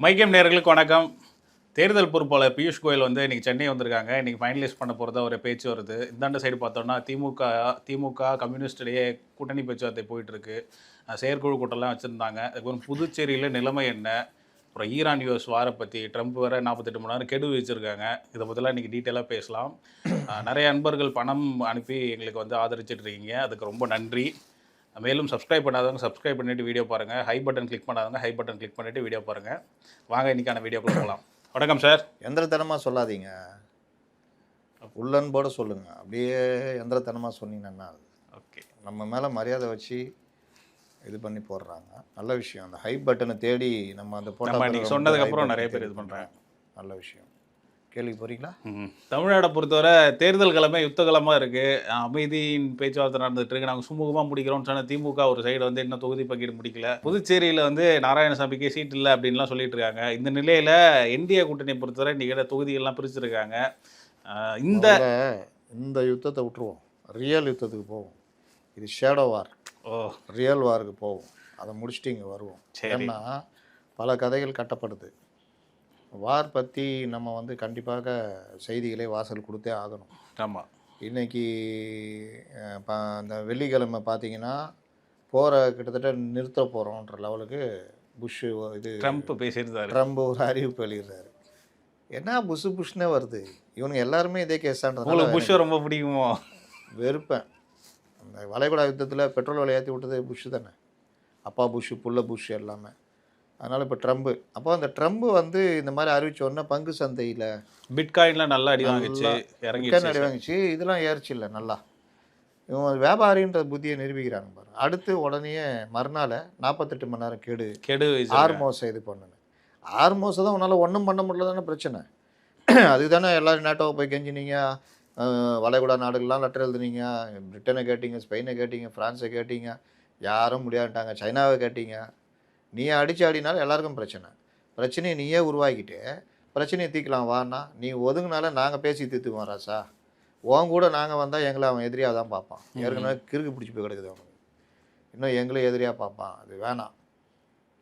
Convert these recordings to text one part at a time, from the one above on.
மைக்கம் நேயர்களுக்கு வணக்கம். தேர்தல் பொறுப்பாளர் பியூஷ் கோயல் வந்து இன்றைக்கி சென்னை வந்திருக்காங்க. இன்றைக்கி ஃபைனலைஸ் பண்ண போகிறதா ஒரு பேச்சு வருது. இந்தாண்ட சைடு பார்த்தோம்னா திமுக கம்யூனிஸ்ட் இடையே கூட்டணி பேச்சுவார்த்தை போயிட்டுருக்கு. செயற்குழு கூட்டம்லாம் வச்சுருந்தாங்க. அதுக்கப்புறம் புதுச்சேரியில் நிலைமை என்ன, அப்புறம் ஈரான் யூஎஸ் வாரை பற்றி ட்ரம்ப் வேறு 48 மணி நேரம் கெடு வச்சுருக்காங்க. இதை பற்றிலாம் இன்றைக்கி டீட்டெயிலாக பேசலாம். நிறைய அன்பர்கள் பணம் அனுப்பி எங்களுக்கு வந்து ஆதரிச்சிட்டு இருக்கீங்க, அதுக்கு ரொம்ப நன்றி. மேலும் சப்ஸ்கிரைப் பண்ணாதவங்க சப்ஸ்கிரைப் பண்ணிவிட்டு வீடியோ பாருங்கள். ஹை பட்டன் கிளிக் பண்ணாதவங்க ஹை பட்டன் கிளிக் பண்ணிவிட்டு வீடியோ பாருங்கள். வாங்க இன்றைக்கான வீடியோக்குள்ள போகலாம். வணக்கம் சார். எந்திரத்தனமாக சொல்லாதீங்க, உள்ளன்போடு சொல்லுங்கள். அப்படியே எந்திரத்தனமாக சொன்னீங்கன்னா ஓகே, நம்ம மேலே மரியாதை வச்சு இது பண்ணி போடுறாங்க. நல்ல விஷயம். அந்த ஹை பட்டனை தேடி நம்ம அந்த போட்டோ சொன்னதுக்கப்புறம் நிறைய பேர் இது பண்ணுறாங்க. நல்ல விஷயம். கேள்வி போகிறீங்களா? தமிழ்நாடை பொறுத்தவரை தேர்தல் கிழமை யுத்த கிழமாக இருக்குது. அமைதியின் பேச்சுவார்த்தை நடந்துட்டு இருக்கு. நாங்கள் சுமூகமாக முடிக்கிறோம்னு சொன்ன திமுக ஒரு சைடு வந்து இன்னும் தொகுதி பங்கீடு முடிக்கல. புதுச்சேரியில் வந்து நாராயணசாமிக்கு சீட் இல்லை அப்படின்லாம் சொல்லிட்டு இருக்காங்க. இந்த நிலையில் என்டிஏ கூட்டணியை பொறுத்தவரை இன்றைக்கி தொகுதிகள்லாம் பிரிச்சுருக்காங்க. இந்த யுத்தத்தை விட்டுருவோம், ரியல் யுத்தத்துக்கு போவோம். இது ஷேடோ வார். ரியல் வாருக்கு போவோம். அதை முடிச்சுட்டு இங்கே வருவோம். ஏன்னா பல கதைகள் கட்டப்படுது. வார் பற்றி நம்ம வந்து கண்டிப்பாக செய்திகளை வாசல் கொடுத்தே ஆகணும். ஆமாம். இன்றைக்கி அந்த வெள்ளிக்கிழமை பார்த்தீங்கன்னா போகிற கிட்டத்தட்ட நிறுத்த போகிறோன்ற லெவலுக்கு புஷ்ஷு இது ட்ரம்ப் பேசியிருந்தார். ட்ரம்ப் ஒரு அறிவிப்பு வெளியிடுறாரு. என்ன புஷ்னே வருது. இவனுங்க எல்லாருமே இதே கேஸான்றதுனால புஷ் ரொம்ப பிடிக்குமோ? வெறுப்பேன். அந்த வளைகுடா யுத்தத்தில் பெட்ரோல் விலை ஏற்றி விட்டது புஷ் தானே. அப்பா புஷ், புள்ள புஷ் எல்லாமே. அதனால் இப்போ ட்ரம்ப், அப்போ அந்த ட்ரம்ப் வந்து இந்த மாதிரி அறிவிச்ச உடனே பங்கு சந்தையில் பிட்காயின்லாம் நல்லா அடி வாங்கிச்சு, அடி வாங்கிச்சு, இதெல்லாம் ஏறிச்சு இல்லை நல்லா. இவங்க வியாபாரின்ற புத்தியை நிரூபிக்கிறாங்க பாரு. அடுத்து உடனே மறுநாள் 48 மணி நேரம் கெடு ஆர்மோஸை இது பண்ணுங்க. ஆர்மோஸை தான் உன்னால் ஒன்றும் பண்ண முடியல தானே பிரச்சனை. அதுக்கு தானே எல்லோரும் நேட்டோவை போய் கெஞ்சினீங்க, வளைகுடா நாடுகள்லாம் லெட்டர் எழுதுனீங்க, பிரிட்டனை கேட்டீங்க, ஸ்பெயினை கேட்டீங்க, ஃப்ரான்ஸை கேட்டீங்க, யாரும் முடியாதுட்டாங்க, சைனாவை கேட்டீங்க. நீ அடித்து ஆடினாலும் எல்லாருக்கும் பிரச்சனையை நீயே உருவாக்கிட்டு பிரச்சனையை தீர்க்கலாம் வான்னா, நீ ஒதுங்கினால நாங்கள் பேசி தீர்த்துக்குவோம் ராசா. உன் கூட நாங்கள் வந்தால் எங்களை அவன் எதிரியாக தான் பார்ப்பான். ஏற்கனவே கிறுக்கு பிடிச்சி போய் கிடக்குது அவனுக்கு. இன்னும் எங்களை எதிரியாக பார்ப்பான். அது வேணாம்.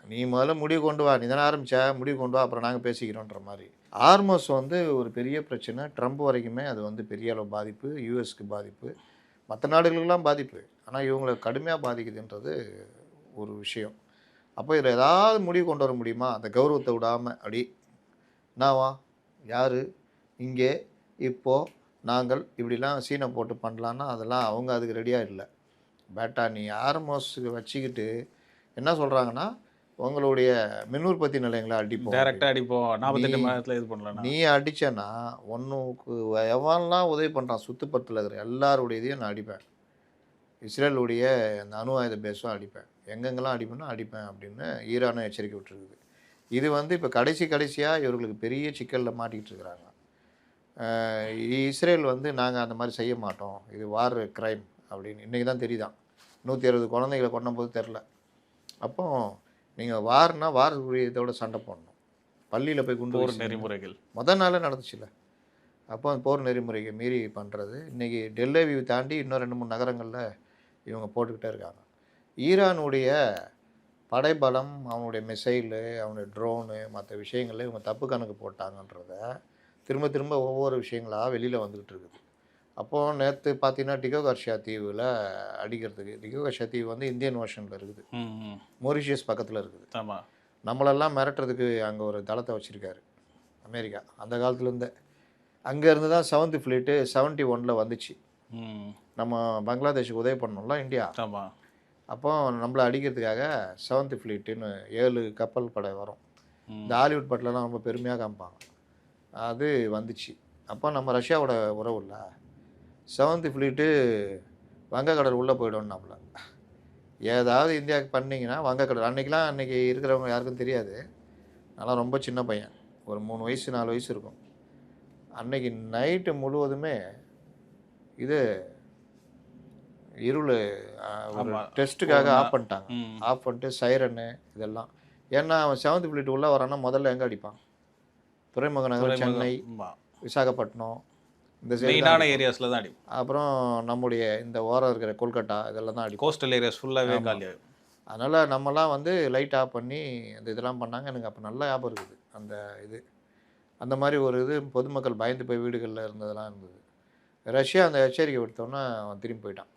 நீ முதல்ல முடிவு கொண்டு வா, நீ தானே ஆரம்பித்தா, முடிவு கொண்டு வா, அப்புறம் நாங்கள் பேசிக்கிறோன்ற மாதிரி. ஆர்மோஸ் வந்து ஒரு பெரிய பிரச்சனை. ட்ரம்ப் வரைக்குமே அது வந்து பெரிய அளவு பாதிப்பு. யூஎஸ்க்கு பாதிப்பு, மற்ற நாடுகளுக்கெல்லாம் பாதிப்பு. ஆனால் இவங்களை கடுமையாக பாதிக்குதுன்றது ஒரு விஷயம். அப்போ இதில் ஏதாவது முடிவு கொண்டு வர முடியுமா? அந்த கௌரவத்தை விடாமல் அப்படி என்னவா யார் இங்கே இப்போது நாங்கள் இப்படிலாம் சீனை போட்டு பண்ணலான்னா அதெல்லாம் அவங்க அதுக்கு ரெடியாக இல்லை. பேட்டா நீ ஆர்மோஸுக்கு வச்சுக்கிட்டு என்ன சொல்கிறாங்கன்னா, உங்களுடைய மின் உற்பத்தி நிலையங்களை அடிப்போம், டேரெக்டாக அடிப்போம், 48 மணி நேரத்தில் இது பண்ணலாம். நீ அடித்தேன்னா ஒன்றுக்கு எவன்லாம் உதவி பண்ணுறான் சுற்றுப்பத்தில் இருக்கிற எல்லாருடைய இதையும் நான் அடிப்பேன். இஸ்ரேலுடைய அந்த அணு ஆயுத பேஸும் அடிப்பேன், எங்கெங்கெல்லாம் அடிப்பேன்னா அடிப்பேன் அப்படின்னு ஈரானும் எச்சரிக்கை விட்டுருக்குது. இது வந்து இப்போ கடைசியாக இவர்களுக்கு பெரிய சிக்கலில் மாட்டிக்கிட்டு இருக்கிறாங்க. இஸ்ரேல் வந்து நாங்கள் அந்த மாதிரி செய்ய மாட்டோம், இது வார் க்ரைம் அப்படின்னு இன்றைக்கி தான் தெரியுதான். 160 குழந்தைகளை கொண்டபோது தெரில. அப்போ நீங்கள் வார்னா வார் உரியதோட சண்டை போடணும். பள்ளியில் போய் குண்டு போர் நெறிமுறைகள் முதல் நாளே நடந்துச்சுல்ல. அப்போ அந்த போர் நெறிமுறையை மீறி பண்ணுறது. இன்றைக்கி டெல்லவியூ தாண்டி இன்னும் 2-3 நகரங்களில் இவங்க போட்டுக்கிட்டே இருக்காங்க. ஈரானுடைய படைபலம், அவனுடைய மிசைலு, அவனுடைய ட்ரோனு, மற்ற விஷயங்களில் இவங்க தப்பு கணக்கு போட்டாங்கன்றத திரும்ப திரும்ப ஒவ்வொரு விஷயங்களாக வெளியில் வந்துக்கிட்டு இருக்குது. அப்போது நேற்று பார்த்தீங்கன்னா டிகோ கார்ஷியா தீவில் அடிக்கிறதுக்கு, டிகோ கார்ஷியா தீவு வந்து இந்தியன் ஓஷனில் இருக்குது, மொரிஷியஸ் பக்கத்தில் இருக்குது. ஆமாம். நம்மளெல்லாம் மிரட்டுறதுக்கு அங்கே ஒரு தளத்தை வச்சுருக்காரு அமெரிக்கா. அந்த காலத்துலேருந்தே அங்கேருந்து தான் 7th ஃப்ளீட்டு 71 வந்துச்சு. நம்ம பங்களாதேஷுக்கு உதவி பண்ணோம்ல இந்தியா. ஆமாம். அப்போ நம்மளை அடிக்கிறதுக்காக 7th ஃப்ளீட்டுன்னு 7 கப்பல் படை வரும். இந்த ஹாலிவுட் படத்துலலாம் ரொம்ப பெருமையாக காமிப்பாங்க. அது வந்துச்சு. அப்போ நம்ம ரஷ்யாவோட உறவு இல்லை, 7th ஃப்ளீட்டு வங்கக்கடல் உள்ளே போய்டும். நம்மளை ஏதாவது இந்தியாவுக்கு பண்ணிங்கன்னா வங்கக்கடல் அன்றைக்கி இருக்கிறவங்க யாருக்கும் தெரியாது. அதெல்லாம் ரொம்ப சின்ன பையன், ஒரு 3 வயசு 4 வயசு இருக்கும். அன்றைக்கி நைட்டு முழுவதுமே இது இருள் ஒரு டெஸ்ட்டுக்காக ஆஃப் பண்ணிட்டாங்க. ஆஃப் பண்ணிட்டு சைரனு இதெல்லாம். ஏன்னா அவன் 7th ஃப்ளீட் உள்ளே வரான்னா முதல்ல எங்கே அடிப்பான்? துறைமுக நகரம் சென்னை, விசாகப்பட்டினம், இந்த மெயினான ஏரியாஸில் தான் அடிப்பான். அப்புறம் நம்முடைய இந்த ஓரம் இருக்கிற கொல்கட்டா இதெல்லாம் தான் அடிக்கும். கோஸ்டல் ஏரியாஸ் ஃபுல்லாகவே காலியாகும். அதனால் நம்மலாம் வந்து லைட் ஆஃப் பண்ணி அந்த இதெல்லாம் பண்ணாங்க. எனக்கு அப்போ நல்லா ஞாபகம் இருக்குது அந்த இது. அந்த மாதிரி ஒரு இது பொதுமக்கள் பயந்து போய் வீடுகளில் இருந்ததெல்லாம் இருந்தது. ரஷ்யா அந்த எச்சரிக்கை விடுத்தோன்னே அவன் திரும்பி போயிட்டான்.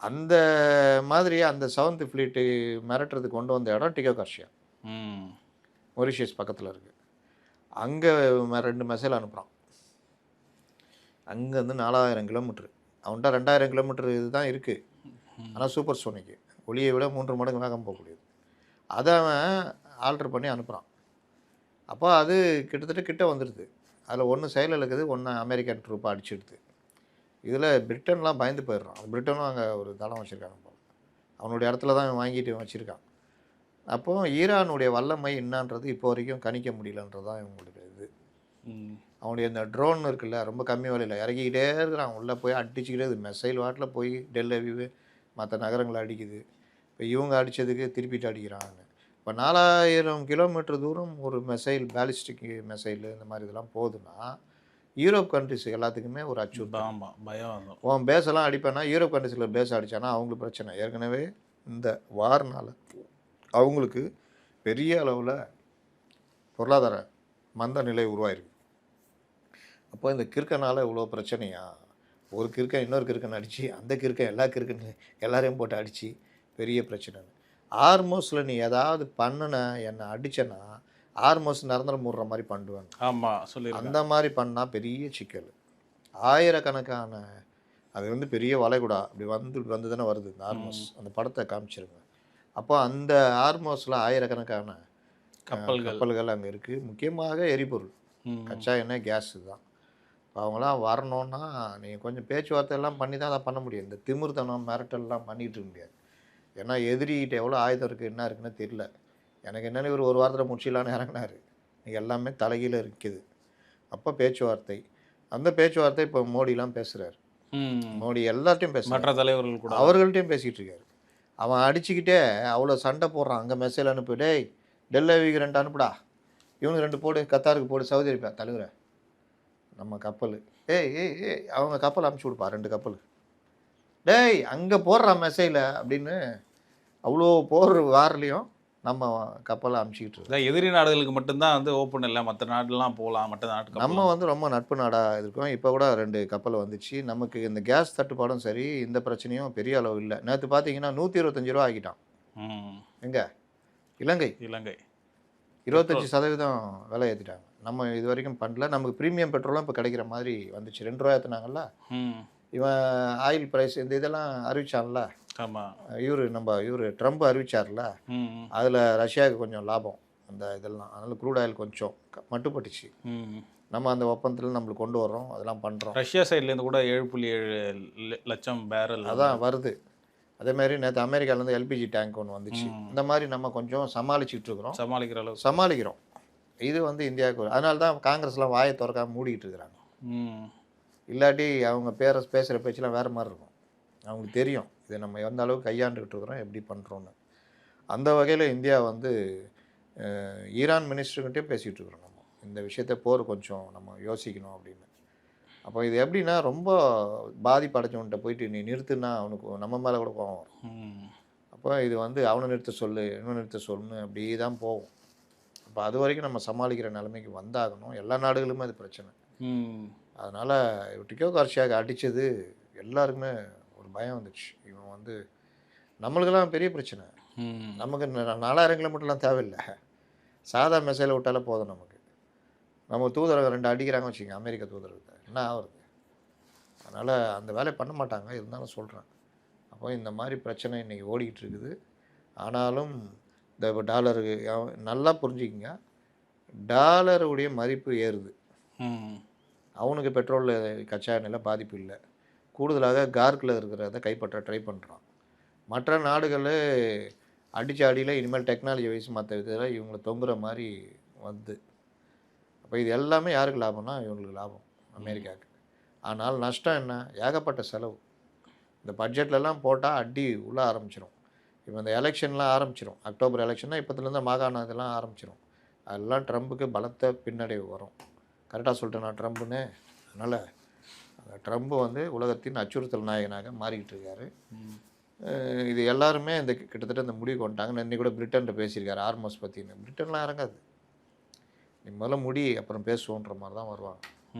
அந்த மாதிரி அந்த 7th ஃப்ளீட்டு மிரட்டுறதுக்கு கொண்டு வந்த இடம் டிகோ கார்ஷியா, மொரிஷியஸ் பக்கத்தில் இருக்குது. அங்கே 2 மிசைல் அனுப்புகிறான். அங்கேருந்து 4000 கிலோமீட்ரு. அவன்கிட்ட 2000 கிலோமீட்டர் இதுதான் இருக்குது. ஆனால் சூப்பர் சோனிக்கு ஒளியை விட 3 மடங்கு வேகம் போகக்கூடியது. அதை அவன் ஆல்ட்ரு பண்ணி அனுப்புகிறான். அப்போ அது கிட்டத்தட்ட கிட்ட வந்துடுது. அதில் ஒன்று செயலில் இருக்குது, ஒன்று அமெரிக்கன் ட்ரூப்பாக அடிச்சிடுது. இதில் பிரிட்டன்லாம் பயந்து போயிடுறான். பிரிட்டனும் அங்கே ஒரு தளம் வச்சுருக்காங்க போல. அவனுடைய இடத்துல தான் இவன் வாங்கிட்டு வச்சுருக்கான். அப்போது ஈரானுடைய வல்லமை என்னான்றது இப்போ வரைக்கும் கணிக்க முடியலன்றது தான் இவங்களுடைய இது. அவனுடைய இந்த ட்ரோன் இருக்குல்ல, ரொம்ப கம்மி விலையில் இறக்கிக்கிட்டே இருக்கிறான். உள்ளே போய் அடிச்சுக்கிட்டே இது மெசைல் வாட்டில் போய் டெல் அவிவ் மற்ற நகரங்களை அடிக்குது. இப்போ இவங்க அடித்ததுக்கு திருப்பிட்டு அடிக்கிறாங்க. இப்போ 4000 கிலோமீட்டர் தூரம் ஒரு மெசைல், பேலிஸ்டிக் மெசைல் இந்த மாதிரி இதெல்லாம் போகுதுன்னா யூரோப் கண்ட்ரிஸ் எல்லாத்துக்குமே ஒரு அச்சுறுத்தல். பயம். உன் பேஸெல்லாம் அடிப்பேன்னா யூரோப் கண்ட்ரிஸில் பேஸ் அடித்தானா அவங்களுக்கு பிரச்சனை. ஏற்கனவே இந்த வார்னால் அவங்களுக்கு பெரிய அளவில் பொருளாதார மந்த நிலை உருவாயிருக்கு. அப்போ இந்த கிறுக்கனால் இவ்வளோ பிரச்சனையா? ஒரு கிறுக்கன் இன்னொரு கிறுக்கன் அடித்து, அந்த கிறுக்கன் எல்லாரையும் போட்டு அடித்து பெரிய பிரச்சனை. ஆர்மோஸில் நீ ஏதாவது என்னை அடித்தேன்னா ஆர்மோஸ் நிரந்தரம் மூடுற மாதிரி பண்ணுவேன். ஆமாம், சொல்லி அந்த மாதிரி பண்ணால் பெரிய சிக்கல். ஆயிரக்கணக்கான அது வந்து பெரிய வளைகுடா அப்படி வந்து தானே வருது இந்த ஆர்மோஸ். அந்த படத்தை காமிச்சிருங்க. அப்போ அந்த ஆர்மோஸில் ஆயிரக்கணக்கான கப்பல்கள் அங்கே இருக்குது. முக்கியமாக எரிபொருள், கச்சா எண்ணெய், கேஸு தான். இப்போ அவங்களாம் வரணுன்னா நீங்கள் கொஞ்சம் பேச்சுவார்த்தை எல்லாம் பண்ணி தான் அதை பண்ண முடியும். இந்த திமிர்த்தனம் மிரட்டல்லாம் பண்ணிகிட்டு இருக்க முடியாது. ஏன்னா எதிரிகிட்ட எவ்வளோ ஆயுதம் இருக்குது என்ன இருக்குன்னு தெரியல. எனக்கு என்னென்னு இவர் 1 வாரத்தில் முடிச்சிடலான்னு இறங்கினார். எல்லாமே தலைகீழ இருக்குது. அப்போ பேச்சுவார்த்தை, அந்த பேச்சுவார்த்தை இப்போ மோடிலாம் பேசுகிறார். மோடி எல்லார்ட்டையும் பேசுகிறார். மற்ற தலைவர்கள் கூட அவர்கள்ட்டையும் பேசிகிட்டு இருக்காரு. அவன் அடிச்சுக்கிட்டே அவ்வளோ சண்டை போடுறான். அங்கே மெசேஜ் அனுப்பி, டேய் டெல் அவிக்கு 2 அனுப்புடா, இவனுக்கு 2 போடு, கத்தாருக்கு போடு, சவுதி அரேபியா தலைவரை நம்ம கப்பல், ஏய் அவங்க கப்பல் அனுப்பிச்சி கொடுப்பா 2 கப்பல், டேய் அங்கே போடுறான் மெசேஜில் அப்படின்னு அவ்வளோ போர் வாரலையும் நம்ம கப்பலை அனுப்பிச்சிக்கிட்டு இருக்கோம். எதிரி நாடுகளுக்கு மட்டும்தான் வந்து ஓப்பன் இல்லை, மற்ற நாடுலாம் போகலாம். மற்ற நாட்டுக்கு நம்ம வந்து ரொம்ப நட்பு நாடாக இருக்கோம். இப்போ கூட 2 கப்பல் வந்துச்சு. நமக்கு இந்த கேஸ் தட்டுப்பாடும் சரி, இந்த பிரச்சனையும் பெரிய அளவு இல்லை. நேற்று பார்த்தீங்கன்னா 125 ரூபா ஆக்கிட்டான். எங்கே? இலங்கை 25% விலை ஏற்றிட்டாங்க. நம்ம இது வரைக்கும் பண்ணல. நமக்கு ப்ரீமியம் பெட்ரோலும் இப்போ கிடைக்கிற மாதிரி வந்துச்சு. 2 ரூபா ஏற்றினாங்கல்ல. இவன் ஆயில் ப்ரைஸ் இந்த இதெல்லாம் அறிவிச்சான்ல. ஆமாம், இவர் ட்ரம்ப் அறிவிச்சார்ல. அதில் ரஷ்யாவுக்கு கொஞ்சம் லாபம் அந்த இதெல்லாம். அதனால் க்ரூட் ஆயில் கொஞ்சம் மட்டுப்பட்டுச்சு. நம்ம அந்த ஒப்பந்தத்தில் நம்மளுக்கு கொண்டு வர்றோம், அதெல்லாம் பண்ணுறோம். ரஷ்யா சைட்லேருந்து கூட 7.7 லட்சம் பேரல் அதான் வருது. அதேமாதிரி நேற்று அமெரிக்காவிலேருந்து எல்பிஜி டேங்க் ஒன்று வந்துச்சு. இந்த மாதிரி நம்ம கொஞ்சம் சமாளிச்சுட்டு இருக்கிறோம், சமாளிக்கிறோம். இது வந்து இந்தியாவுக்கு அதனால தான் காங்கிரஸ்லாம் வாயை திறக்காம மூடிக்கிட்டு இருக்கிறாங்க. இல்லாட்டி அவங்க பேசுகிற பேச்செலாம் வேறு மாதிரி இருக்கும். அவங்களுக்கு தெரியும் இதை நம்ம எந்த அளவுக்கு கையாண்டுக்கிட்டு இருக்கிறோம், எப்படி பண்ணுறோன்னு. அந்த வகையில் இந்தியா வந்து ஈரான் மினிஸ்டர்கிட்டையும் பேசிகிட்டு இருக்கிறோம். நம்ம இந்த விஷயத்தை போர் கொஞ்சம் நம்ம யோசிக்கணும் அப்படின்னு. அப்போ இது எப்படின்னா ரொம்ப பாதிப்படைச்சவன்கிட்ட போயிட்டு நீ நிறுத்துனா அவனுக்கு நம்ம மேலே கூட கோவம் வரும். அப்போ இது வந்து அவனை நிறுத்த சொல்லு, இன்னும் நிறுத்த சொல்லுன்னு அப்படி தான் போகும். அப்போ அது வரைக்கும் நம்ம சமாளிக்கிற நிலைமைக்கு வந்தாகணும். எல்லா நாடுகளுமே அது பிரச்சனை. அதனால் டிகோ கார்ஷியாவுக்கு அடித்தது எல்லாருக்குமே ஒரு பயம் வந்துச்சு. இவன் வந்து நம்மளுக்கெல்லாம் பெரிய பிரச்சனை. நமக்கு 4000 கிலோமீட்டர்லாம் தேவையில்லை. சாதா மெசேஜில் விட்டாலே போதும் நமக்கு. நம்ம தூதரகம் 2 அடிக்கிறாங்க வச்சுக்கோங்க, அமெரிக்க தூதரகத்தை, என்ன ஆகுறது? அதனால் அந்த வேலையை பண்ண மாட்டாங்க. இருந்தாலும் சொல்கிறேன். அப்போ இந்த மாதிரி பிரச்சனை இன்றைக்கி ஓடிக்கிட்டு இருக்குது. ஆனாலும் இந்த டாலருக்கு நல்லா புரிஞ்சுக்கிங்க, டாலருடைய மதிப்பு ஏறுது. அவனுக்கு பெட்ரோலில் கச்சா எண்ணெயில் பாதிப்பு இல்லை. கூடுதலாக கார்க்கில் இருக்கிறத கைப்பற்ற ட்ரை பண்ணுறான். மற்ற நாடுகளில் அடித்த அடியில் இனிமேல் டெக்னாலஜி வைஸ் மற்ற இதில் இவங்களை தொங்குற மாதிரி வந்து, அப்போ இது எல்லாமே யாருக்கு லாபம்னா இவங்களுக்கு லாபம், அமெரிக்காவுக்கு. ஆனால் நஷ்டம் என்ன? ஏகப்பட்ட செலவு. இந்த பட்ஜெட்லலாம் போட்டால் அடி உள்ள ஆரம்பிச்சிடும். இப்போ இந்த எலெக்ஷன்லாம் ஆரம்பிச்சிடும். அக்டோபர் எலெக்ஷன்னா இப்போத்துலேருந்து மாகாண இதெல்லாம் ஆரம்பிச்சிடும். அதெல்லாம் ட்ரம்புக்கு பலத்த பின்னடைவு வரும். கரெக்டாக சொல்லிட்டேன் நான் ட்ரம்ப்புன்னு. அதனால் ட்ரம்ப் வந்து உலகத்தின் அச்சுறுத்தல் நாயகனாக மாறிக்கிட்டு இருக்காரு. இது எல்லாருமே இந்த கிட்டத்தட்ட இந்த முடிவுக்கு வந்துட்டாங்க. இன்னைக்கு கூட பிரிட்டன்ல பேசியிருக்காரு ஆர்மோஸ் பற்றின்னு. பிரிட்டன்லாம் இறங்காது. நீ முதல்ல முடி அப்புறம் பேசுவோன்ற மாதிரி தான் வருவாங்க.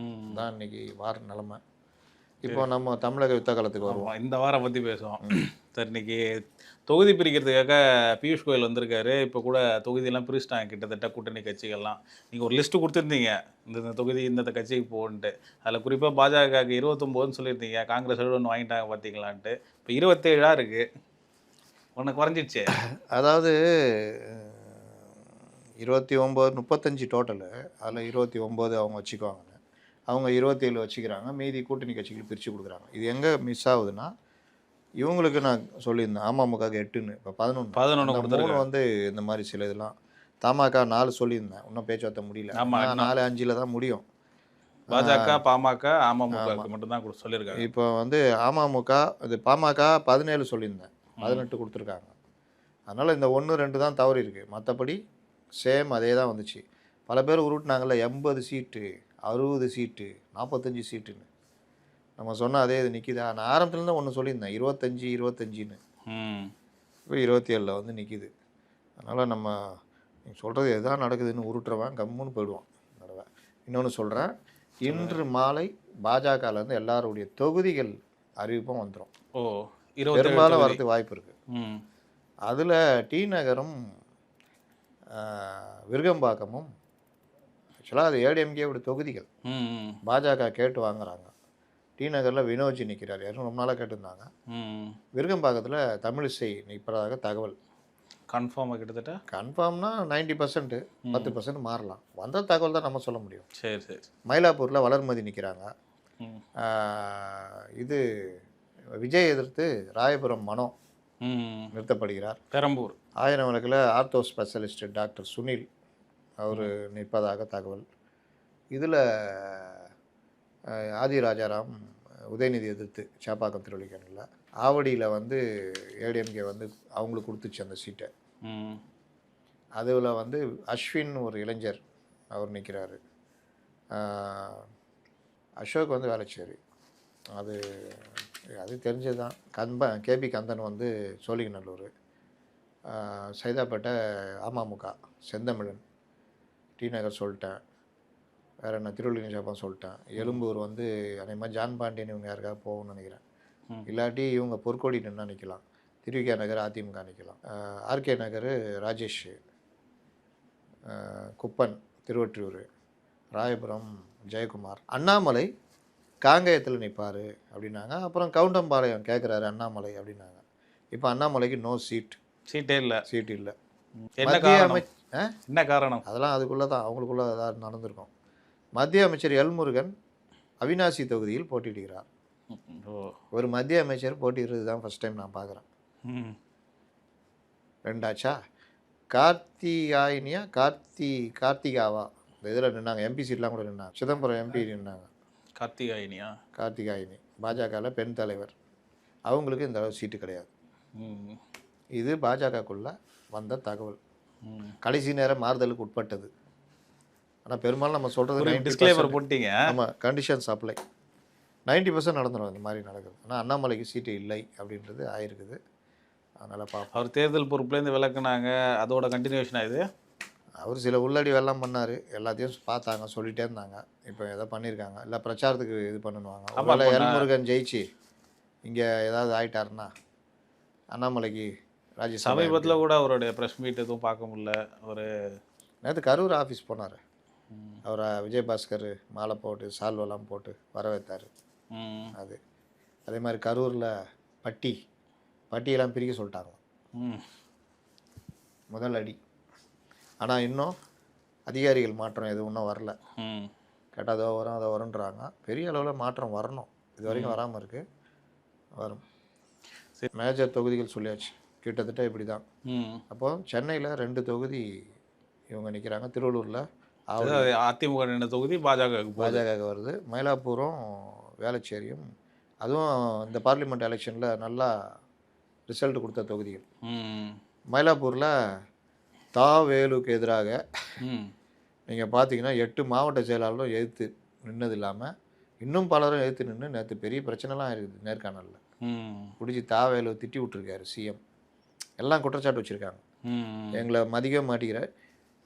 தான் இன்னைக்கு வார நிலமை. இப்போ நம்ம தமிழக யுத்த காலத்துக்கு வருவோம். இந்த வாரம் பற்றி பேசுவோம். சார் இன்னைக்கு தொகுதி பிரிக்கிறதுக்காக பியூஷ் கோயல் வந்திருக்காரு. இப்போ கூட தொகுதியெல்லாம் பிரிச்சுட்டாங்க கிட்டத்தட்ட கூட்டணி கட்சிகள்லாம். நீங்கள் ஒரு லிஸ்ட்டு கொடுத்துருந்தீங்க இந்த தொகுதி இந்த கட்சிக்கு போகன்ட்டு. அதில் குறிப்பாக பாஜகவுக்கு 29ன்னு சொல்லியிருந்தீங்க. காங்கிரஸ் ஒன்று வாங்கிட்டாங்க பார்த்தீங்களான்ட்டு. இப்போ 27 இருக்குது. ஒன்று குறைஞ்சிடுச்சு. அதாவது 29 35 டோட்டலு. அதில் 29 அவங்க வச்சுக்குவாங்க. அவங்க 27 வச்சுக்கிறாங்க. மீதி கூட்டணி கட்சிகள் பிரித்து கொடுக்குறாங்க. இது எங்கே மிஸ் ஆகுதுன்னா, இவங்களுக்கு நான் சொல்லியிருந்தேன் அமமுகவுக்கு 8ன்னு இப்போ 11 கொடுத்துருங்க. வந்து இந்த மாதிரி சில இதெல்லாம் தமாக 4 சொல்லியிருந்தேன். இன்னும் பேச்சுவார்த்தை முடியல. 4 5ல் தான் முடியும். பாஜக பாமக அமமுக மட்டும்தான் சொல்லியிருக்காங்க. இப்போ வந்து அமமுக இது பாமக 17 சொல்லியிருந்தேன். 18 கொடுத்துருக்காங்க. அதனால் இந்த 1 2 தான் தவறி இருக்குது. மற்றபடி சேம் அதே தான் வந்துச்சு. பல பேர் உருட்டினாங்கல்ல 80 சீட்டு 60 சீட்டு 45 சீட்டுன்னு. நம்ம சொன்னால் அதே இது நிற்கிதா? நான் ஆரம்பத்துலேருந்து ஒன்று சொல்லியிருந்தேன் 25 25ன்னு. இப்போ 27 வந்து நிற்கிது. அதனால் நம்ம நீங்கள் சொல்கிறது எதுதான் நடக்குதுன்னு உருட்டுறவன் கம்முன்னு போயிடுவான். இன்னொன்று சொல்கிறேன், இன்று மாலை பாஜகலேருந்து எல்லாருடைய தொகுதிகள் அறிவிப்பும் வந்துடும். பெரும்பாலும் வரதுக்கு வாய்ப்பு இருக்குது. அதில் டி நகரும் விருகம்பாக்கமும் ஆக்சுவலாக அது ஏடிஎம்கேவுடைய தொகுதிகள். பாஜக கேட்டு வாங்குறாங்க. டி நகரில் வினோஜி நிற்கிறார். யாரும் ரொம்ப நாளாக கேட்டிருந்தாங்க. விருகம்பாக்கத்தில் தமிழிசை நிற்பதாக தகவல். கன்ஃபார்மாக கிட்டத்தட்ட கன்ஃபார்ம்னா 90%, 10% மாறலாம். வந்த தகவல் தான் நம்ம சொல்ல முடியும். சரி சரி. மயிலாப்பூரில் வளர்மதி நிற்கிறாங்க. இது விஜய் எதிர்த்து ராயபுரம் மனோ நிறுத்தப்படுகிறார். பெரம்பூர் ஆயிரம் விளக்கில் ஆர்த்தோ ஸ்பெஷலிஸ்ட் டாக்டர் சுனில் அவர் நிற்பதாக தகவல். இதில் ஆதி ராஜாராம் உதயநிதி எதிர்த்து சேப்பாக்கம் திருவள்ளிக்கேணியில். ஆவடியில் வந்து ஏடிஎம்கே வந்து அவங்களுக்கு கொடுத்துச்சு அந்த சீட்டை. அதில் வந்து அஸ்வின் ஒரு இளைஞர் அவர் நிற்கிறாரு. அசோக் வந்து வேளச்சேரி. அது தெரிஞ்சது தான். கேபி கந்தன் வந்து சோழிங்கநல்லூர். சைதாப்பேட்டை அமமுக செந்தமிழன். டி நகர் சொல்லிட்டேன். வேறு என்ன திருவள்ளுவர் சொல்லிட்டேன். எழும்பூர் வந்து அதே மாதிரி ஜான் பாண்டியன் இவங்க யாருக்காக போகணும்னு நினைக்கிறேன். இல்லாட்டி இவங்க பொற்கொடி நின்று நிற்கலாம். திருவிகா நகர் அதிமுக நிற்கலாம். ஆர்கே நகர் ராஜேஷ். குப்பன் திருவொற்றியூர். ராயபுரம் ஜெயக்குமார். அண்ணாமலை காங்கேயத்தில் நிற்பார் அப்படின்னாங்க. அப்புறம் கவுண்டம்பாளையம் கேட்குறாரு அண்ணாமலை அப்படின்னாங்க. இப்போ அண்ணாமலைக்கு நோ சீட்டே இல்லை. சீட்டு இல்லை. என்ன காரணம்? அதெல்லாம் அதுக்குள்ளே தான் அவங்களுக்குள்ள ஏதாவது நடந்திருக்கும். மத்திய அமைச்சர் எல்முருகன் அவினாசி தொகுதியில் போட்டியிடுகிறார். ஒரு மத்திய அமைச்சர் போட்டியிடுறது தான் ஃபஸ்ட் டைம் நான் பார்க்குறேன். 2ஆச்சா? கார்த்திகாவா இந்த இதில் நின்னாங்க. எம்பி சீட்லாம் கூட நின்னாங்க. சிதம்பரம் எம்பி நின்னாங்க. கார்த்திகாயினி பாஜகவில் பெண் தலைவர். அவங்களுக்கு இந்த அளவு சீட்டு கிடையாது. இது பாஜகக்குள்ளே வந்த தகவல். கடைசி நேரம் மாறுதலுக்கு உட்பட்டது. ஆனால் பெரும்பாலும் நம்ம சொல்கிறது டிஸ்க்ளைமர் போட்டீங்க. ஆமாம், கண்டிஷன்ஸ் அப்ளை. 90% நடந்துடும் இந்த மாதிரி நடக்குது. ஆனால் அண்ணாமலைக்கு சீட்டு இல்லை அப்படின்றது ஆயிருக்குது. அதனால் பார்ப்போம். அவர் தேர்தல் பொறுப்புலேருந்து விளக்குனாங்க, அதோட கண்டினியூஷன் ஆகுது. அவர் சில உள்ளடி வெள்ளம் பண்ணார். எல்லாத்தையும் பார்த்தாங்க, சொல்லிகிட்டே இருந்தாங்க. இப்போ எதோ பண்ணியிருக்காங்க. இல்லை பிரச்சாரத்துக்கு இது பண்ணுவாங்க. அதனால் எல்முருகன் ஜெயிச்சு இங்கே ஏதாவது ஆகிட்டாருன்னா அண்ணாமலைக்கு ராஜ்யசபா. சமீபத்தில் கூட அவருடைய ப்ரெஸ் மீட் எதுவும் பார்க்க முடியல. அவர் நேற்று கரூர் ஆஃபீஸ் போனார். அவரை விஜயபாஸ்கர் மாலை போட்டு சால்வெல்லாம் போட்டு வரவேற்றார். அதே மாதிரி கரூரில் பட்டியெல்லாம் பிரிக்க சொல்லிட்டாங்க. முதல் அடி. ஆனால் இன்னும் அதிகாரிகள் மாற்றம் எதுவும் இன்னும் வரல. கேட்டால் அதை வரும்ன்றாங்க. பெரிய அளவில் மாற்றம் வரணும். இது வரைக்கும் வராமல் இருக்குது. வரும். மேஜர் தொகுதிகள் சொல்லியாச்சு. கிட்டத்தட்ட இப்படி தான். அப்போ சென்னையில் 2 தொகுதி இவங்க நிற்கிறாங்க. திருவள்ளூரில் அதிமுக நின்ற தொகுதி பாஜக வருது. மயிலாப்பூரும் வேளச்சேரியும். அதுவும் இந்த பார்லிமெண்ட் எலெக்ஷனில் நல்லா ரிசல்ட் கொடுத்த தொகுதிகள். மயிலாப்பூரில் தாவேலுக்கு எதிராக நீங்கள் பார்த்தீங்கன்னா 8 மாவட்ட செயலாளரும் எதிர்த்து நின்னது இல்லாமல் இன்னும் பலரும் எதிர்த்து நின்று நேற்று பெரிய பிரச்சனைலாம் இருக்குது நேர்காணலில். பிடிச்சி தாவேலு திட்டி விட்டுருக்காரு சிஎம். எல்லாம் குற்றச்சாட்டு வச்சுருக்காங்க. எங்களை மதிக்க மாட்டேங்கிற,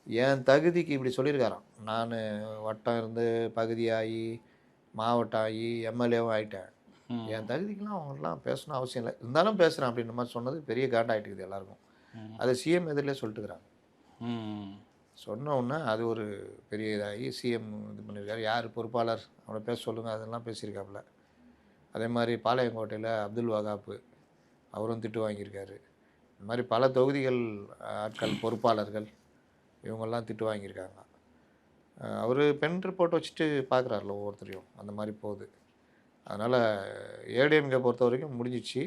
என் தகுதிக்கு இப்படி சொல்லியிருக்காராம். நான் வட்டம் இருந்து பகுதியாகி மாவட்டம் ஆகி எம்எல்ஏவும் ஆகிட்டேன், என் தகுதிக்கெலாம் அவங்களாம் பேசணும் அவசியம் இல்லை, இருந்தாலும் பேசுகிறேன் அப்படின்ற மாதிரி சொன்னது பெரிய காண்டாகிட்டுக்குது எல்லாருக்கும். அதை சிஎம் எதிரிலே சொல்லிட்டுக்கிறாங்க. சொன்ன உடனே அது ஒரு பெரிய இதாகி சிஎம் இது பண்ணியிருக்காரு. யார் பொறுப்பாளர் அவனை பேச சொல்லுங்கள், அதெல்லாம் பேசியிருக்காப்புல. அதே மாதிரி பாளையங்கோட்டையில் அப்துல் வகாப்பு அவரும் திட்டு வாங்கியிருக்காரு. இந்த மாதிரி பல தொகுதிகள் ஆட்கள் பொறுப்பாளர்கள் இவங்கெல்லாம் திட்டு வாங்கியிருக்காங்க. அவர் பென் ரிப்போர்ட் வச்சுட்டு பார்க்குறாருல ஒவ்வொருத்தரையும், அந்த மாதிரி போகுது. அதனால் ஏடிஎம்கே பொறுத்த வரைக்கும் முடிஞ்சிச்சு.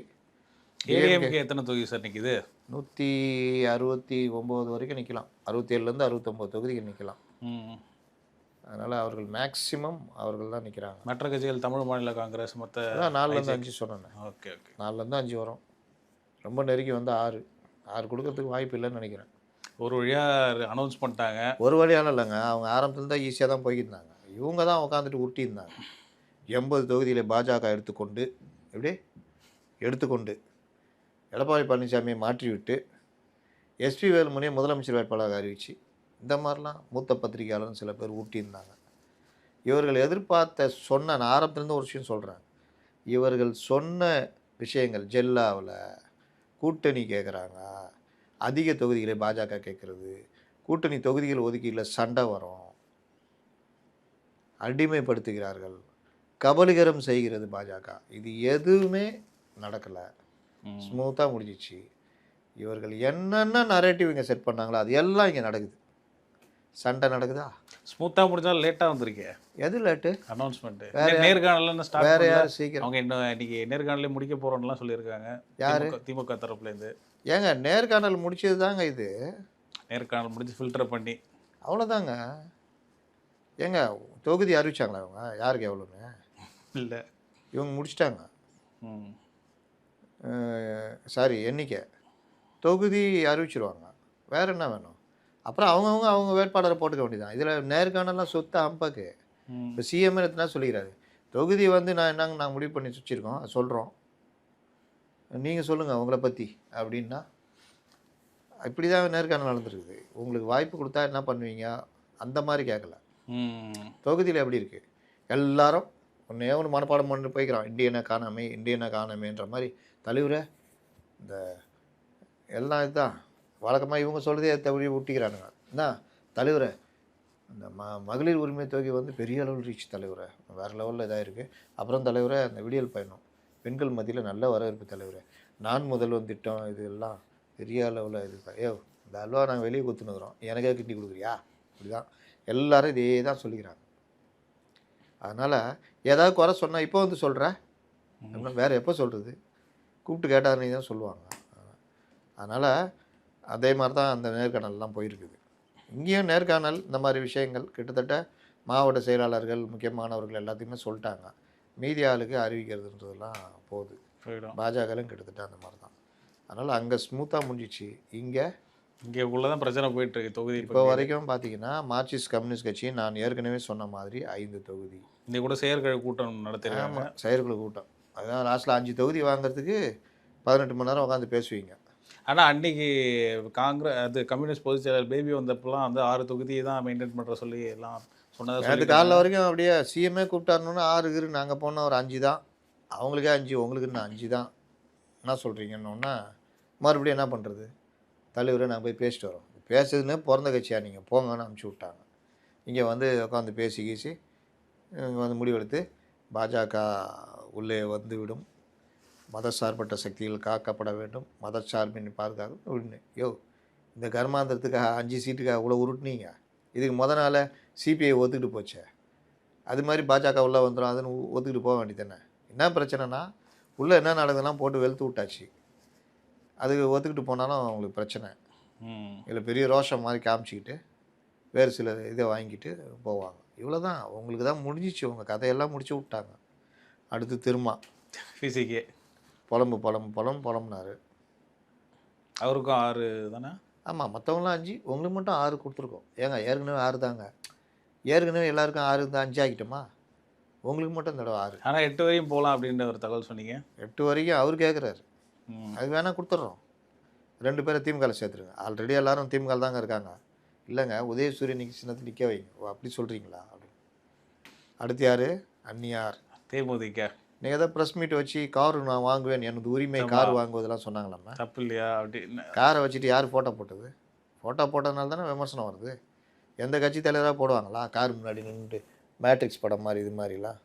ஏடிஎம்கே எத்தனை தொகுதி சார் நிற்கிது? 169 வரைக்கும் நிற்கலாம். 67லேருந்து 69 தொகுதிகள் நிற்கலாம். அதனால் அவர்கள் மேக்சிமம் அவர்கள் தான் நிற்கிறாங்க. மற்ற கட்சிகள் தமிழ் மாநில காங்கிரஸ் மற்ற 4லேருந்து 5 சொன்னேன். ஓகே ஓகே, 4லேருந்து 5 வரும். ரொம்ப நெருக்கி வந்து 6 கொடுக்கறதுக்கு வாய்ப்பு இல்லைன்னு நினைக்கிறேன். ஒரு வழியாக அனௌன்ஸ் பண்ணிட்டாங்க. ஒரு வழியாலும் இல்லைங்க, அவங்க ஆரம்பத்தில் தான் ஈஸியாக தான் போய்க்கிருந்தாங்க. இவங்க தான் உட்காந்துட்டு உருட்டியிருந்தாங்க. 80 தொகுதியில் பாஜக எடுத்துக்கொண்டு எடப்பாடி பழனிசாமியை மாற்றிவிட்டு எஸ்பி வேலுமணியை முதலமைச்சர் வேட்பாளராக அறிவிச்சு, இந்த மாதிரிலாம் மூத்த பத்திரிகையாளர்னு சில பேர் ஊட்டியிருந்தாங்க. இவர்கள் சொன்ன நான் ஆரம்பத்துலேருந்து ஒரு விஷயம் சொல்கிறேன். இவர்கள் சொன்ன விஷயங்கள் ஜெல்லாவில் கூட்டணி கேட்குறாங்க, அதிக தொகுதிகளை பாஜக கேட்குறது, கூட்டணி தொகுதிகள் ஒதுக்கீட்டில் சண்டை வரும், அடிமைப்படுத்துகிறார்கள், கபலீகரம் செய்கிறது பாஜக. இது எதுவுமே நடக்கலை, ஸ்மூத்தாக முடிஞ்சிச்சு. இவர்கள் என்னென்ன நரேட்டிவ் இங்கே செட் பண்ணாங்களோ அது எல்லாம் இங்கே நடக்குது. சண்டை நடக்குதா? ஸ்மூத்தாக முடிஞ்சாலும் லேட்டாக வந்திருக்கே. எது லேட்டு? அனௌன்ஸ்மெண்ட்டு நேர்காணல் வேற யார் சீக்கிரம்? அவங்க இன்னும் இன்னைக்கு நேர்காணலே முடிக்க போகிறோம்லாம் சொல்லியிருக்காங்க. யார்? திமுக தரப்புலேருந்து. ஏங்க நேர்காணல் முடிச்சது தாங்க இது. நேர்காணல் முடிஞ்சு ஃபில்டர் பண்ணி அவ்வளோதாங்க. ஏங்க தொகுதி அறிவிச்சாங்களா அவங்க? யாருக்கு எவ்வளோன்னு இல்லை, இவங்க முடிச்சிட்டாங்க. சாரி, எண்ணிக்கை தொகுதி அறிவிச்சிருவாங்க. வேறு என்ன வேணும்? அப்புறம் அவங்க வேட்பாளரை போட்டுக்க வேண்டியதான். இதில் நேர்காணலாம் சொத்து அம்பாக்கு. இப்போ சிஎம் எத்தனா சொல்லிக்கிறாரு, தொகுதி வந்து நாங்கள் முடிவு பண்ணி வச்சுருக்கோம், சொல்கிறோம், நீங்கள் சொல்லுங்கள் உங்களை பற்றி அப்படின்னா. இப்படி தான் நேர்காணல் நடந்துருக்குது. உங்களுக்கு வாய்ப்பு கொடுத்தா என்ன பண்ணுவீங்க அந்த மாதிரி கேட்கல. தொகுதியில் எப்படி இருக்குது, எல்லாரும் ஒன்று மனப்பாடம் பண்ணி போய்க்கிறான், இந்தியனை காணாமேன்ற மாதிரி. தலைவரை இந்த எல்லாம் இதுதான் வழக்கமாக இவங்க சொல்கிறதே தவறி ஊட்டிக்கிறானுங்க. என்ன தலைவரை, இந்த மகளிர் உரிமை தொகை வந்து பெரிய அளவில் ரீச் தலைவரை, வேறு லெவலில் இதாக இருக்குது. அப்புறம் தலைவரை அந்த விடியல் பயணம் பெண்கள் மத்தியில் நல்ல வரவேற்பு தலைவரை, நான் முதல்வன் திட்டம், இது எல்லாம் பெரிய அளவில் இது. இந்த அல்வா நாங்கள் வெளியே கொடுத்துனுக்குறோம், எனக்கே கிண்டி கொடுக்குறியா? இப்படி தான் எல்லோரும் இதே தான் சொல்லிக்கிறாங்க. அதனால் ஏதாவது குறை சொன்னால் இப்போ வந்து சொல்கிறேன், வேறு எப்போ சொல்கிறது? கூப்பிட்டு கேட்டால் நீ தான் சொல்லுவாங்க. அதனால் அதே மாதிரி தான் அந்த நேர்காணல்லாம் போயிருக்குது. இங்கேயும் நேர்காணல் இந்த மாதிரி விஷயங்கள் கிட்டத்தட்ட மாவட்ட செயலாளர்கள் முக்கியமானவர்கள் எல்லாத்தையுமே சொல்லிட்டாங்க. மீதி ஆளுக்கு அறிவிக்கிறதுன்றதுலாம் போகுது. பாஜகலும் கிட்டத்தட்ட அந்த மாதிரி தான். அதனால் அங்கே ஸ்மூத்தாக முடிஞ்சிச்சு. இங்கே உள்ளதான் பிரச்சனை போயிட்டுருக்கு. தொகுதி இப்போ வரைக்கும் பார்த்தீங்கன்னா மார்க்சிஸ்ட் கம்யூனிஸ்ட் கட்சி நான் ஏற்கனவே சொன்ன மாதிரி 5 தொகுதி. இங்கே கூட செயற்குழு கூட்டம் நடத்திருக்காங்க. செயற்குழு கூட்டம், அதுதான் லாஸ்ட்டில் 5 தொகுதி வாங்குறதுக்கு 18 மணி நேரம் உட்காந்து பேசுவீங்க. ஆனால் அன்றைக்கி கம்யூனிஸ்ட் பொதுச் செயலர் பேபி வந்தப்பெல்லாம் வந்து 6 தொகுதியை தான் மெயின்டைன் பண்ணுற சொல்லி எல்லாம் சொன்னதாக. அது காலைல வரைக்கும் அப்படியே சிஎம்ஏ கூப்பிட்டாருன்னு 6 நாங்கள் போனோம், ஒரு 5 தான், அவங்களுக்கே 5, உங்களுக்குன்னு 5 தான், என்ன சொல்கிறீங்கன்னொன்னா மறுபடியும் என்ன பண்ணுறது? தலைவரை நான் போய் பேசிட்டு வரோம், பேசுறதுன்னு பிறந்த கட்சியாக நீங்கள் போங்கன்னு அனுப்பிச்சி விட்டாங்க. இங்கே வந்து உட்காந்து பேசி இங்கே வந்து முடிவெடுத்து பாஜக உள்ளே வந்துவிடும், மதசார்பற்ற சக்திகள் காக்கப்பட வேண்டும், மதச்சார்பின் பாதுகாப்பு அப்படின்னு. இந்த கர்மாந்திரத்துக்காக 5 சீட்டுக்காக அவ்வளோ உருட்டுனீங்க. இதுக்கு நாள் சிபிஐ ஒத்துக்கிட்டு போச்சே, அது மாதிரி பாஜக உள்ளே வந்துடும், அதுன்னு ஒத்துக்கிட்டு போக வேண்டியதானே. என்ன பிரச்சனைனா உள்ளே என்ன நடக்குதுலாம் போட்டு வெளுத்து விட்டாச்சு. அதுக்கு ஒத்துக்கிட்டு போனாலும் அவங்களுக்கு பிரச்சனை. இதில் பெரிய ரோஷம் மாதிரி காமிச்சிக்கிட்டு வேறு சில இதை வாங்கிட்டு போவாங்க. இவ்வளோ தான், உங்களுக்கு தான் முடிஞ்சிச்சு, உங்கள் கதையெல்லாம் முடிச்சு விட்டாங்க. அடுத்து திரும்ப ஃபிசிக்கே புலம்புனாரு. அவருக்கும் 6 தானே? ஆமாம், மற்றவங்களாம் 5, உங்களுக்கு மட்டும் 6 கொடுத்துருக்கோம். ஏங்க ஏற்கனவே 6 தாங்க, ஏற்கனவே எல்லாருக்கும் 6 தான், 5 ஆகிட்டோமா? உங்களுக்கு மட்டும் இந்த தடவை 6. ஆனால் 8 வரையும் போகலாம் அப்படின்ற ஒரு தகவல் சொன்னீங்க. 8 வரைக்கும் அவர் கேட்குறாரு. ம். அது வேணால் கொடுத்துட்றோம். 2 பேரை திமுகவில் சேர்த்துருங்க. ஆல்ரெடி எல்லாரும் திமுக தாங்க இருக்காங்க. இல்லைங்க உதயசூரியன் சின்னத்தில் நிற்க வைங்க. ஓ அப்படி சொல்கிறீங்களா அப்படின்னு. அடுத்து யார்? அந்நியார். தேமுதிக நீங்கள் ஏதோ ப்ரெஸ் மீட் வச்சு கார் நான் வாங்குவேன், எனது உரிமை கார் வாங்குவதெல்லாம் சொன்னாங்களாம்மா. தப்பு இல்லையா அப்படின்னு. காரை வச்சுட்டு யார் ஃபோட்டோ போட்டது? ஃபோட்டோ போட்டதுனால தானே விமர்சனம் வருது. எந்த கட்சி தலைவராக போடுவாங்களா கார் முன்னாடி நின்றுட்டு மேட்ரிக்ஸ் படம் மாதிரி இது மாதிரிலாம்?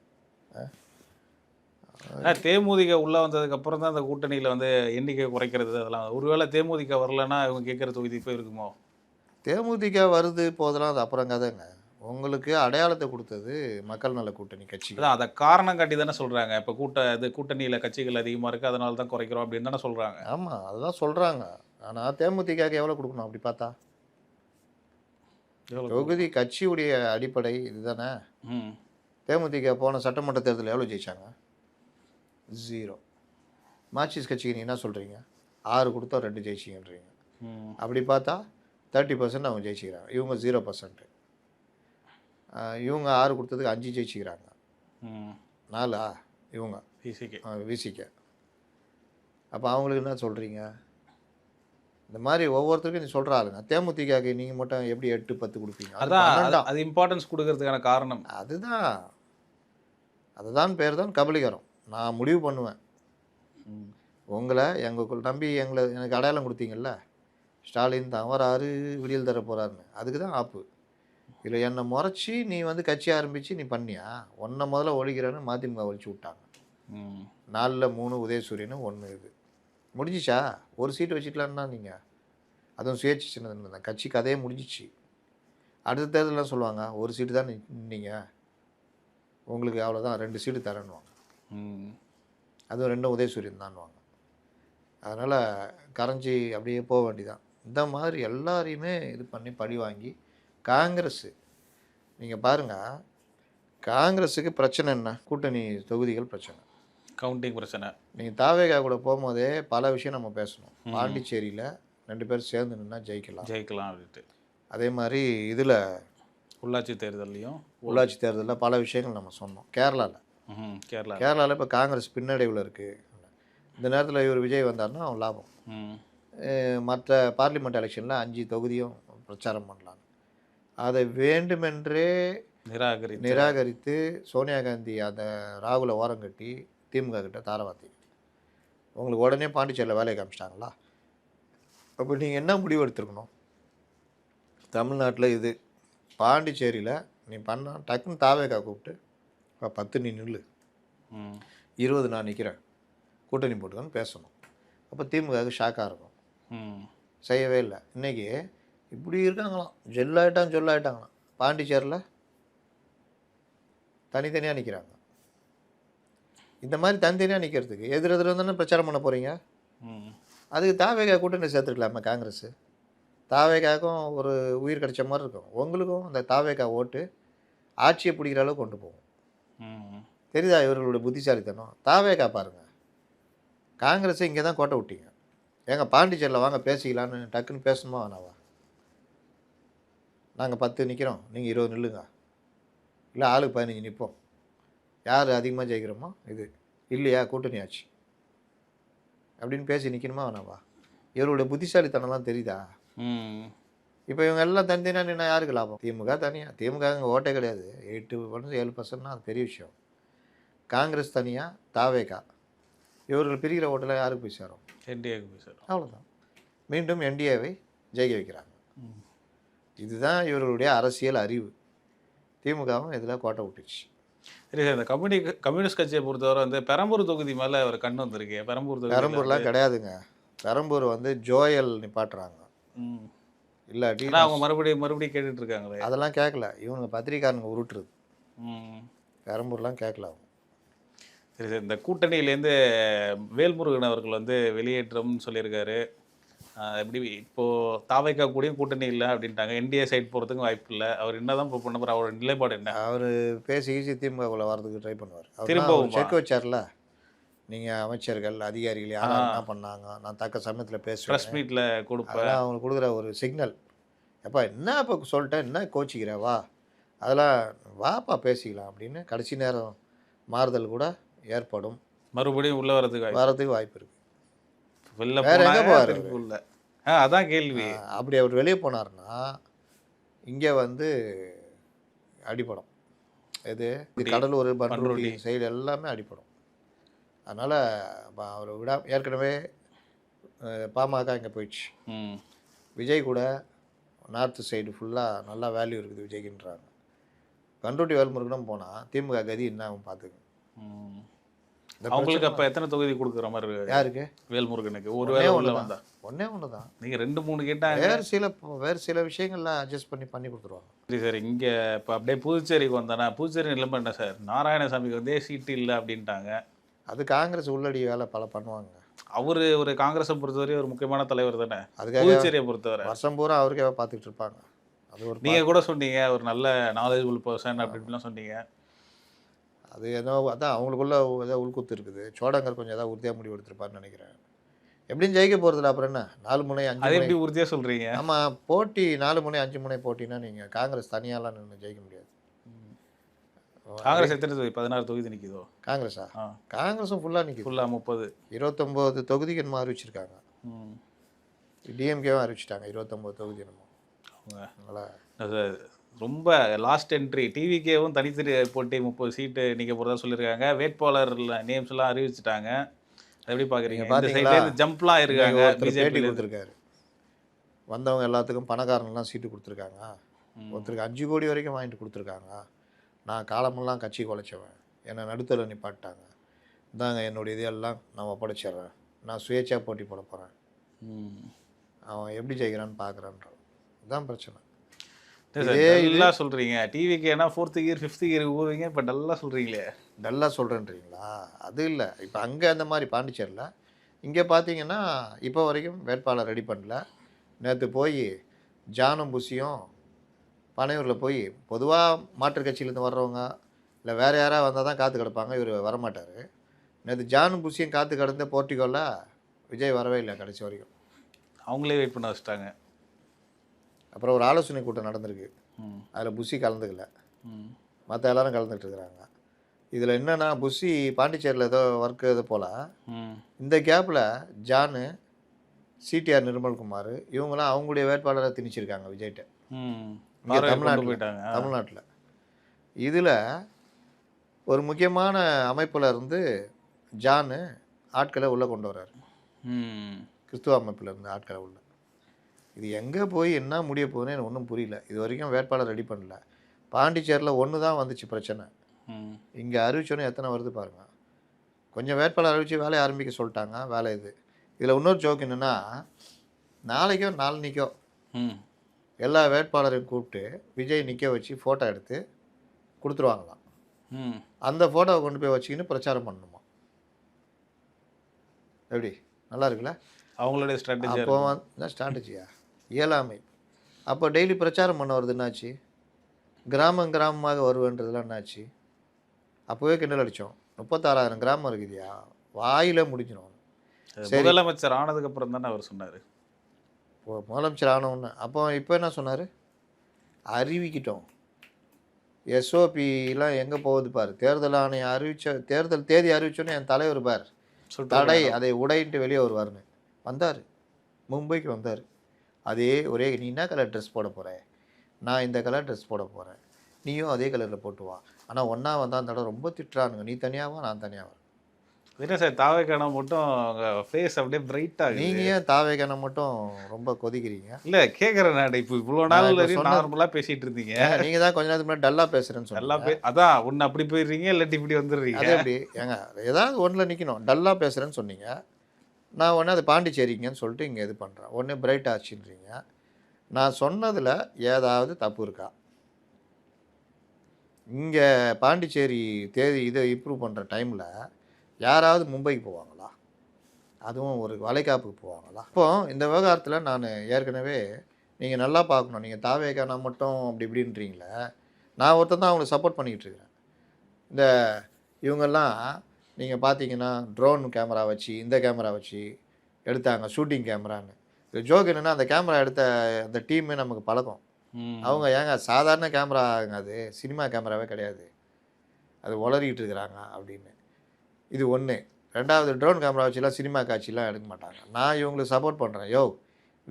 தேமுதிக உள்ளே வந்ததுக்கு அப்புறம் தான் அந்த கூட்டணியில் வந்து எண்ணிக்கை குறைக்கிறது அதெல்லாம். ஒருவேளை தேமுதிக வரலன்னா இவங்க கேட்குற தொகுதி இப்போ இருக்குமோ? தேமுதிக வருது போதெல்லாம் அது அப்புறம் கதைங்க. உங்களுக்கு அடையாளத்தை கொடுத்தது மக்கள் நல கூட்டணி கட்சி. அதான் அதை காரணம் காட்டி தானே சொல்கிறாங்க. இப்போ கூட்டணியில் கட்சிகள் அதிகமாக இருக்குது அதனால தான் குறைக்கிறோம் அப்படின்னு தானே சொல்கிறாங்க. ஆமாம் அதுதான் சொல்கிறாங்க. ஆனால் தேமுதிகக்கு எவ்வளோ கொடுக்கணும் அப்படி பார்த்தா? தொகுதி கட்சியுடைய அடிப்படை இதுதானே. தேமுதிக போன சட்டமன்ற தேர்தலில் எவ்வளோ ஜெயிச்சாங்க? 0. மார்க்சிஸ்ட் கட்சிக்கு நீங்கள் என்ன சொல்கிறீங்க? 6 கொடுத்தா 2 ஜெயிச்சிங்கன்றீங்க. அப்படி பார்த்தா 30% அவங்க ஜெயிச்சிக்கிறாங்க. இவங்க 0%. இவங்க 6 கொடுத்ததுக்கு 5 ஜெயிச்சிக்கிறாங்க. 4 இவங்க விசிக்க. அப்போ அவங்களுக்கு என்ன சொல்கிறீங்க? இந்த மாதிரி ஒவ்வொருத்தருக்கும் நீ சொல்கிற ஆளுங்க. தேமுதிகக்கு நீங்கள் மட்டும் எப்படி 8, 10 கொடுப்பீங்க? அதான் அது இம்பார்ட்டன்ஸ் கொடுக்கறதுக்கான காரணம் அதுதான் பேர் தான் கபலீகரம். நான் முடிவு பண்ணுவேன். உங்களை எங்களுக்குள் நம்பி எனக்கு அடையாளம் கொடுத்தீங்கல்ல, ஸ்டாலின் தான் வராரு விடியல் தர போகிறாருன்னு. அதுக்கு தான் ஆப்பு. இதில் என்னை முறைச்சி நீ வந்து கட்சி ஆரம்பித்து நீ பண்ணியா? ஒன்றை முதல்ல ஒழிக்கிறேன்னு மதிமுக ஒழிச்சு விட்டாங்க. 4ல் 3 உதயசூரியன் 1 இது முடிஞ்சிச்சா? ஒரு சீட்டு வச்சுக்கலான்னா நீங்கள் அதுவும் சுயேட்சை சின்னது தான். கட்சி கதையே முடிஞ்சிச்சு. அடுத்த தேர்தலாம் சொல்லுவாங்க ஒரு சீட்டு தான் நீங்கள், உங்களுக்கு அவ்வளோதான் 2 சீட்டு தரேன்னுவாங்க. அதுவும் 2 உதயசூரியன் தான்வாங்க. அதனால் கரைஞ்சி அப்படியே போக வேண்டிதான். இந்த மாதிரி எல்லாரையுமே இது பண்ணி பழி வாங்கி காங்கிரஸ் நீங்கள் பாருங்கள், காங்கிரஸுக்கு பிரச்சனை என்ன? கூட்டணி தொகுதிகள் பிரச்சனை, கவுண்டிங் பிரச்சனை. நீங்கள் தாவேகா கூட போகும்போதே பல விஷயம் நம்ம பேசணும். பாண்டிச்சேரியில் 2 பேர் சேர்ந்து நின்னா ஜெயிக்கலாம் அப்படின்ட்டு. அதே மாதிரி இதில் உள்ளாட்சி தேர்தலில் பல விஷயங்கள் நம்ம சொன்னோம். கேரளாவில் இப்போ காங்கிரஸ் பின்னடைவில் இருக்குது. இந்த நேரத்தில் இவர் விஜய் வந்தார்னா அவன் லாபம். மற்ற பார்லிமெண்ட் எலெக்ஷனில் 5 தொகுதியும் பிரச்சாரம் பண்ணலாம். அதை வேண்டுமென்றே நிராகரித்து சோனியா காந்தி அந்த ராகுலை ஓரம் கட்டி திமுக கிட்ட தாரவாத்தி. உங்களுக்கு உடனே பாண்டிச்சேரியில் வேலையை காமிச்சிட்டாங்களா? அப்போ நீங்கள் என்ன முடிவு எடுத்துருக்கணும்? தமிழ்நாட்டில் இது பாண்டிச்சேரியில் நீ பண்ண டக்குன்னு தாவேக்கா கூப்பிட்டு 10 நீ நில்லு, 20 நான் நிற்கிறேன், கூட்டணி போட்டுக்கன்னு பேசணும். அப்போ திமுகவுக்கு ஷாக்காக இருக்கும். செய்யவே இல்லை. இன்றைக்கி இப்படி இருக்காங்களாம், ஜொல்லாயிட்டாங்களாம். பாண்டிச்சேரியில் தனித்தனியாக நிற்கிறாங்க. இந்த மாதிரி தனித்தனியாக நிற்கிறதுக்கு எதிரெதிர தானே பிரச்சாரம் பண்ண போகிறீங்க. அதுக்கு தாவேகா கூட்டணி சேர்த்துருக்கலாமா காங்கிரஸ்? தாவேகாவுக்கும் ஒரு உயிர் கிடைச்ச மாதிரி இருக்கும். உங்களுக்கும் அந்த தாவேகா ஓட்டு ஆட்சியை பிடிக்கிற அளவுக்கு கொண்டு போகும். தெரியுதா இவர்களுடைய புத்திசாலித்தனம்? தாவேகா பாருங்கள், காங்கிரஸை இங்கே தான் கோட்டை விட்டீங்க. ஏங்க பாண்டிச்சேரியில் வாங்க பேசிக்கலான்னு டக்குன்னு பேசணுமா வேணாவா? நாங்கள் 10 நிற்கிறோம், நீங்கள் 20 நில்லுங்க, இல்லை ஆளுக்கு 15 நிற்போம், யார் அதிகமாக ஜெயிக்கிறோமோ இது இல்லையா கூட்டணி ஆச்சு அப்படின்னு பேசி நிற்கணுமா வேணாவா? இவருடைய புத்திசாலித்தனம்லாம் தெரியுதா? இப்போ இவங்க எல்லாம் தனித்தனியாக நின்னா யாருக்கு லாபம்? திமுக தனியாக, திமுக அங்கே ஓட்டே கிடையாது. 8% 7% அது பெரிய விஷயம். காங்கிரஸ் தனியாக, தாவேகா, இவர்கள் பிரிக்கிற ஓட்டில் யாருக்கு போய் சேரும்? என்டிஏக்கு போய் சேரும். அவ்வளோதான். மீண்டும் என்டிஏவை ஜெயிக்க வைக்கிறாங்க. இதுதான் இவர்களுடைய அரசியல் அறிவு. திமுகவும் இதில் கோட்டை விட்டுச்சு. சரி சார், இந்த கம்யூனிஸ்ட் கட்சியை பொறுத்தவரை வந்து பெரம்பூர் தொகுதி மேலே ஒரு கண் வந்திருக்கு. பெரம்பூர்லாம் கிடையாதுங்க. பெரம்பூர் வந்து ஜோயல் நிப்பாட்டுறாங்க. இல்லாட்டி அவங்க மறுபடியும் கேட்டுட்டு இருக்காங்களே. அதெல்லாம் கேட்கல, இவங்க பத்திரிக்காரங்க உருட்டுறது. பெரம்பூர்லாம் கேட்கல அவங்க. சரி சார், இந்த கூட்டணியிலேருந்து வேல்முருகன் அவர்கள் வந்து வெளியேற்றம்னு சொல்லியிருக்காரு. எப்படி இப்போது தாவைக்கா கூடயும் கூட்டணி இல்லை அப்படின்ட்டாங்க. என்டிஏ சைட் போகிறதுக்கும் வாய்ப்பு இல்லை. அவர் என்ன தான் பண்ண போகிற, அவரோட நிலைப்பாடு என்ன? அவர் பேசி திமுகவில் வரதுக்கு ட்ரை பண்ணுவார். திரும்பவும் செக் வச்சார்ல, நீங்கள் அமைச்சர்கள் அதிகாரிகள் யாரும் என்ன பண்ணாங்க, நான் தக்க சமயத்தில் பேசுவேன், ப்ரெஸ் மீட்டில் கொடுப்பேன், அவங்களுக்கு கொடுக்குற ஒரு சிக்னல். எப்பா என்ன இப்போ சொல்லிட்டேன், என்ன கோச்சிக்கிற வா, அதெல்லாம் வாப்பா பேசிக்கலாம் அப்படின்னு கடைசி நேரம் மாறுதல் கூட ஏற்படும். மறுபடியும் உள்ள வரதுக்கு வாய்ப்பு இருக்குது. வெளில வேற எங்கே போவார்? உள்ள அதான் கேள்வி. அப்படி அவர் வெளியே போனார்னா இங்கே வந்து அடிப்படும். இது கடலூர், பண்ருட்டி சைடு எல்லாமே அடிப்படும். அதனால் அவர் ஏற்கனவே பாமக இங்கே போயிடுச்சு. விஜய் கூட நார்த்து சைடு ஃபுல்லாக நல்லா வேல்யூ இருக்குது விஜய்க்குன்றாங்க. பண்ருட்டி வேல்முருகனும் போனால் திமுக கதி என்ன ஆகும் பார்த்துங்க. அவங்களுக்கு அப்போ எத்தனை தொகுதி கொடுக்குற மாதிரி இருக்கு? யாருக்கு? வேல்முருகனுக்கு ஒரு வேலை உள்ள வந்தா ஒன்றே ஒன்று தான். நீங்கள் 2-3 கேட்டாங்க. வேறு சில விஷயங்கள்லாம் அட்ஜஸ்ட் பண்ணி கொடுத்துருவாங்க. சரி சார், இங்கே இப்போ அப்படியே புதுச்சேரிக்கு வந்தேன்னா புதுச்சேரி நிலைமை என்ன சார்? நாராயணசாமிக்கு வந்து சீட்டு இல்லை அப்படின்ட்டாங்க. அது காங்கிரஸ் உள்ளடி வேலை பல பண்ணுவாங்க. அவர் ஒரு காங்கிரஸை பொறுத்தவரை ஒரு முக்கியமான தலைவர் தானே. அதுக்காக புதுச்சேரியை பொறுத்தவரை வருஷம் பூரா அவருக்கே பார்த்துக்கிட்டு இருப்பாங்க. அது ஒரு நீங்கள் கூட சொன்னீங்க ஒரு நல்ல நாலேஜபிள் பர்சன் அப்படின்லாம் சொன்னீங்க. அது ஏதோ அதான் அவங்களுக்குள்ள ஏதோ உள்குத்து இருக்குது. சோடங்கர் கொஞ்சம் ஏதாவது உறுதியாக முடிவு எடுத்திருப்பாருன்னு நினைக்கிறேன். எப்படியும் ஜெயிக்க போகிறதில்ல. அப்புறம் என்ன 4 முனை 5 முனை எப்படி உறுதியாக சொல்கிறீங்க? ஆமாம், போட்டி 4 முனை 5 முனை போட்டினா நீங்கள் காங்கிரஸ் தனியாலாம் நின்று ஜெயிக்க முடியாது. காங்கிரஸ் எத்தனை தொகுதி? 16 தொகுதி நிற்கிதோ காங்கிரஸா? காங்கிரஸும் ஃபுல்லாக நிற்கிது. ஃபுல்லாக 30 29 தொகுதிக்கு என்னமோ அறிவிச்சிருக்காங்க. டிஎம்கேவும் அறிவிச்சிட்டாங்க 29 தொகுதி என்னமோ. ரொம்ப லாஸ்ட் என்ட்ரி டிவிகேவும் தனித்தனி போட்டி 30 சீட்டு நிற்க போகிறதா சொல்லியிருக்காங்க. வேட்பாளர் நேம்ஸ் எல்லாம் அறிவிச்சிட்டாங்க. எப்படி பார்க்குறீங்க? பார்த்தீங்களா ஜம்ப்லாம் இருக்காங்க. பேட்டி கொடுத்துருக்காரு. வந்தவங்க எல்லாத்துக்கும் பணக்காரங்கெல்லாம் சீட்டு கொடுத்துருக்காங்க. ஒருத்தருக்கு 5 கோடி வரைக்கும் வாங்கிட்டு கொடுத்துருக்காங்க. நான் காலமெல்லாம் கட்சி குலைச்சவன், என்னை நடுத்தல நிப்பாட்டாங்க, இந்தாங்க என்னுடைய இதெல்லாம் நான் ஒப்படைச்சிட்றேன், நான் சுயேட்சா போட்டி போட போகிறேன், அவன் எப்படி ஜெயிக்கிறான்னு பார்க்குறான்றான். இதுதான் பிரச்சனை. டல்லாக சொல்கிறீங்க. டிவிக்கேனா 4th கியர் 5th கியர் ஊறுவீங்க, இப்போ டல்லாக சொல்கிறீங்களே. டல்லாக சொல்கிறேன்றீங்களா? அது இல்லை. இப்போ அங்கே அந்த மாதிரி பாண்டிச்சேரியில் இங்கே பார்த்தீங்கன்னா இப்போ வரைக்கும் வேட்பாளர் ரெடி பண்ணல. நேற்று போய் ஜானும் புஷியும் பனையூரில் போய் பொதுவாக மாற்றுக் கட்சியிலேருந்து வர்றவங்க இல்லை வேறு யாராவது வந்தால் தான் காற்று கிடப்பாங்க. இவர் வரமாட்டார். நேற்று ஜானும் புஷியும் காற்று கிடந்த போர்ட்டிகோவில் விஜய் வரவே இல்லை கடைசி வரைக்கும். அவங்களே வெயிட் பண்ண வச்சுட்டாங்க. அப்புறம் ஒரு ஆலோசனை கூட்டம் நடந்திருக்கு. அதில் புஷி கலந்துக்கல, மற்ற எல்லோரும் கலந்துட்டு இருக்கிறாங்க. இதில் என்னென்னா புஷி பாண்டிச்சேரியில் ஏதோ ஒர்க்கு இது போல். இந்த கேப்பில் ஜானு, சிடிஆர் நிர்மல்குமார் இவங்களாம் அவங்களுடைய வேட்பாளரை திணிச்சிருக்காங்க விஜய்கிட்ட. இங்கே தமிழ்நாட்டில் இதில் ஒரு முக்கியமான அமைப்பில் இருந்து ஜானு ஆட்களை உள்ளே கொண்டு வர்றாரு. கிறிஸ்துவ அமைப்பில் இருந்து ஆட்களை உள்ள. இது எங்கே போய் என்ன முடிய போகுதுன்னு எனக்கு ஒன்றும் புரியல. இது வரைக்கும் வேட்பாளர் ரெடி பண்ணல. பாண்டிச்சேரியில் ஒன்று தான் வந்துச்சு பிரச்சனை. இங்கே அறிவிச்சோன்னே எத்தனை வருது பாருங்கள். கொஞ்சம் வேட்பாளர் அறிவித்து வேலையை ஆரம்பிக்க சொல்லிட்டாங்க. வேலை இதில் இன்னொரு ஜோக் என்னென்னா, நாளைக்கோ நாளைக்கோ எல்லா வேட்பாளரையும் கூப்பிட்டு விஜய் நிற்க வச்சு ஃபோட்டோ எடுத்து கொடுத்துருவாங்களாம். அந்த ஃபோட்டோவை கொண்டு போய் வச்சுக்கின்னு பிரச்சாரம் பண்ணணுமா? எப்படி நல்லா இருக்குல்ல அவங்களுடைய ஸ்ட்ராட்டஜி? அப்போ என்ன ஸ்ட்ராட்டஜியா? இயலாமை. அப்போ டெய்லி பிரச்சாரம் பண்ண வருது என்னாச்சு? கிராமமாக வருவேன்றதுலாம் என்னாச்சு? அப்போவே கிண்டல் அடித்தோம். 36,000 கிராமம் இருக்குதியா, வாயில் முடிஞ்சிடும். முதலமைச்சர் ஆனதுக்கப்புறம் தானே அவர் சொன்னார். முதலமைச்சர் ஆனவுன்னு. அப்போ இப்போ என்ன சொன்னார்? அறிவிக்கிட்டோம். எஸ்ஓபிலாம் எங்கே போகுது பாரு. தேர்தல் ஆணையம் தேர்தல் தேதி அறிவிச்சோன்னே என் தலைவர் பார் தடை அதை உடைன்ட்டு வெளியே வருவார்னு வந்தார். மும்பைக்கு வந்தார். அதே ஒரே நீ என்ன கலர் ட்ரெஸ் போட போகிற, நான் இந்த கலர் ட்ரெஸ் போட போகிறேன், நீயும் அதே கலரில் போட்டு வா. ஆனால் ஒன்றா வந்தால் அந்த தடவை ரொம்ப திட்டுறானுங்க, நீ தனியாவா நான் தனியாவா. என்ன சார் தாவேக்கான மட்டும் ஃபேஸ் அப்படியே பிரைட்டாக, நீங்கள் ஏன் தாவேக்கான மட்டும் ரொம்ப கொதிக்கிறீங்க? இல்லை கேட்குறேன் நான். இப்போ இவ்வளோ நாள் நார்மலாக பேசிகிட்டு இருந்தீங்க. நீங்கள் தான் கொஞ்ச நேரத்துக்கு முன்னாடி டல்லாக பேசுகிறேன்னு சொல்லி அதான் ஒன்று அப்படி போயிடுறீங்க, இல்லாட்டி இப்படி வந்துடுறீங்க. எப்படி ஏங்க ஏதாவது ஒன்றில் நிற்கணும். டல்லாக பேசுகிறேன்னு சொன்னீங்க, நான் ஒன்று அது பாண்டிச்சேரிங்கன்னு சொல்லிட்டு இங்கே இது பண்ணுறேன். ஒன்று பிரைட் ஆச்சுன்றீங்க. நான் சொன்னதில் ஏதாவது தப்பு இருக்கா? இங்கே பாண்டிச்சேரி தேதி இதை இம்ப்ரூவ் பண்ணுற டைமில் யாராவது மும்பைக்கு போவாங்களா? அதுவும் ஒரு வளைகாப்புக்கு போவாங்களா? இப்போது இந்த விவகாரத்தில் நான் ஏற்கனவே நீங்கள் நல்லா பார்க்கணும். நீங்கள் தாவேக்கானா மட்டும் அப்படி இப்படின்றீங்களே, நான் ஒருத்தன் தான் அவங்களுக்கு சப்போர்ட் பண்ணிக்கிட்டு இருக்கிறேன். இந்த இவங்கெல்லாம் நீங்கள் பார்த்தீங்கன்னா ட்ரோன் கேமரா வச்சு இந்த கேமரா வச்சு எடுத்தாங்க, ஷூட்டிங் கேமரான்னு. இது ஜோக் என்னென்னா, அந்த கேமரா எடுத்த அந்த டீமே நமக்கு பழக்கம். அவங்க ஏங்க சாதாரண கேமராங்க, அது சினிமா கேமராவே கிடையாது. அது உளறிக்கிட்டு இருக்கிறாங்க அப்படின்னு. இது ஒன்று. ரெண்டாவது, ட்ரோன் கேமரா வச்சுலாம் சினிமா காட்சிலாம் எடுக்க மாட்டாங்க. நான் இவங்களுக்கு சப்போர்ட் பண்ணுறேன்.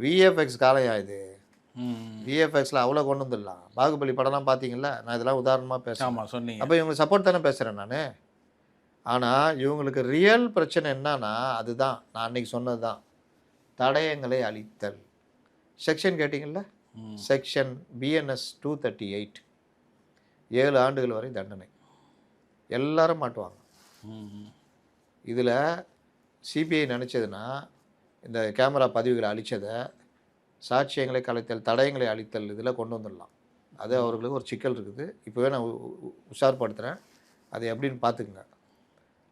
விஎஃப்எக்ஸ் காலையா இது? விஎஃப்எக்ஸில் அவ்வளோ கொண்டு வந்துடலாம். பாகுபலி படம்லாம் பார்த்தீங்களா? நான் இதெல்லாம் உதாரணமாக பேசுகிறேன். ஆமாம் சொன்னீங்க. அப்போ இவங்களுக்கு சப்போர்ட் தானே பேசுகிறேன் நான். ஆனால் இவங்களுக்கு ரியல் பிரச்சனை என்னன்னா அதுதான் நான் அன்றைக்கி சொன்னது தான். தடயங்களை அழித்தல். செக்ஷன் கேட்டிங்கள? செக்ஷன் பிஎன்எஸ் 238, 7 ஆண்டுகள் வரை தண்டனை. எல்லாரும் மாட்டுவாங்க. இதில் சிபிஐ நினச்சதுன்னா இந்த கேமரா பதிவுகளை அழித்ததை, சாட்சியங்களை கலைத்தல், தடயங்களை அழித்தல் இதில் கொண்டு வந்துடலாம். அது அவர்களுக்கு ஒரு சிக்கல் இருக்குது. இப்போவே நான் உஷார்படுத்துகிறேன். அது எப்படின்னு பார்த்துக்குங்க.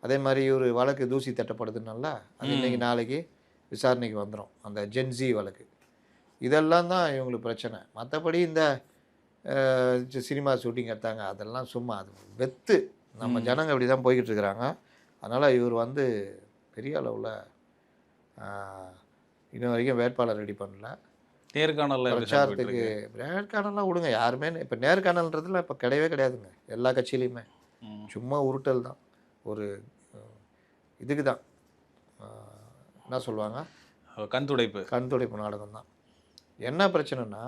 அதே மாதிரி ஒரு வழக்கு தூசி தட்டப்படுதுனால அது இன்றைக்கி நாளைக்கு விசாரணைக்கு வந்துடும். அந்த ஜென்சி வழக்கு. இதெல்லாம் தான் இவங்களுக்கு பிரச்சனை. மற்றபடி இந்த சினிமா ஷூட்டிங் எடுத்தாங்க அதெல்லாம் சும்மா அது வெத்து. நம்ம ஜனங்க அப்படி தான் போய்கிட்டு இருக்கிறாங்க. அதனால் இவர் வந்து பெரிய அளவில் இன்னும் வரைக்கும் வேட்பாளர் ரெடி பண்ணல. நேர்காணலில் பிரச்சாரத்துக்கு நேர்காணலாம் விடுங்க. யாருமே இப்போ நேர்காணல்ன்றதுல இப்போ கிடையவே கிடையாதுங்க. எல்லா கட்சியிலையுமே சும்மா உருட்டல் தான். ஒரு இதுக்கு தான் என்ன சொல்லுவாங்க, கண் துடைப்பு நாடகம் தான். என்ன பிரச்சனைனா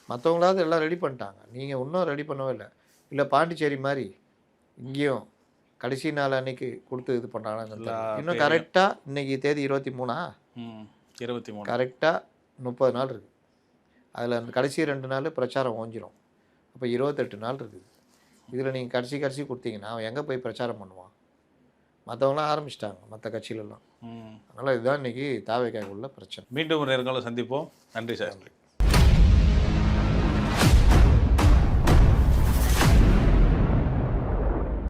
மற்றவங்களாவது எல்லாம் ரெடி பண்ணிட்டாங்க, நீங்கள் இன்னும் ரெடி பண்ணவே இல்லை. இல்லை பாண்டிச்சேரி மாதிரி இங்கேயும் கடைசி நாள் அன்னைக்கு கொடுத்து இது பண்ணுறாங்கன்னா இன்னும் கரெக்டாக இன்றைக்கி தேதி 23 கரெக்டாக 30 நாள் இருக்குது. அதில் அந்த கடைசி 2 நாள் பிரச்சாரம் ஓஞ்சிரும். அப்போ 28 நாள் இருக்குது. இதில் நீங்கள் கடைசி கொடுத்தீங்கன்னா அவன் எங்கே போய் பிரச்சாரம் பண்ணுவான்? மற்றவங்களாம் ஆரம்பிச்சிட்டாங்க மற்ற கட்சியிலலாம். அதனால் இதுதான் இன்றைக்கி தாவேக்காவுள்ள பிரச்சனை. மீண்டும் ஒரு நேர்காணல் சந்திப்போம். நன்றி சார்.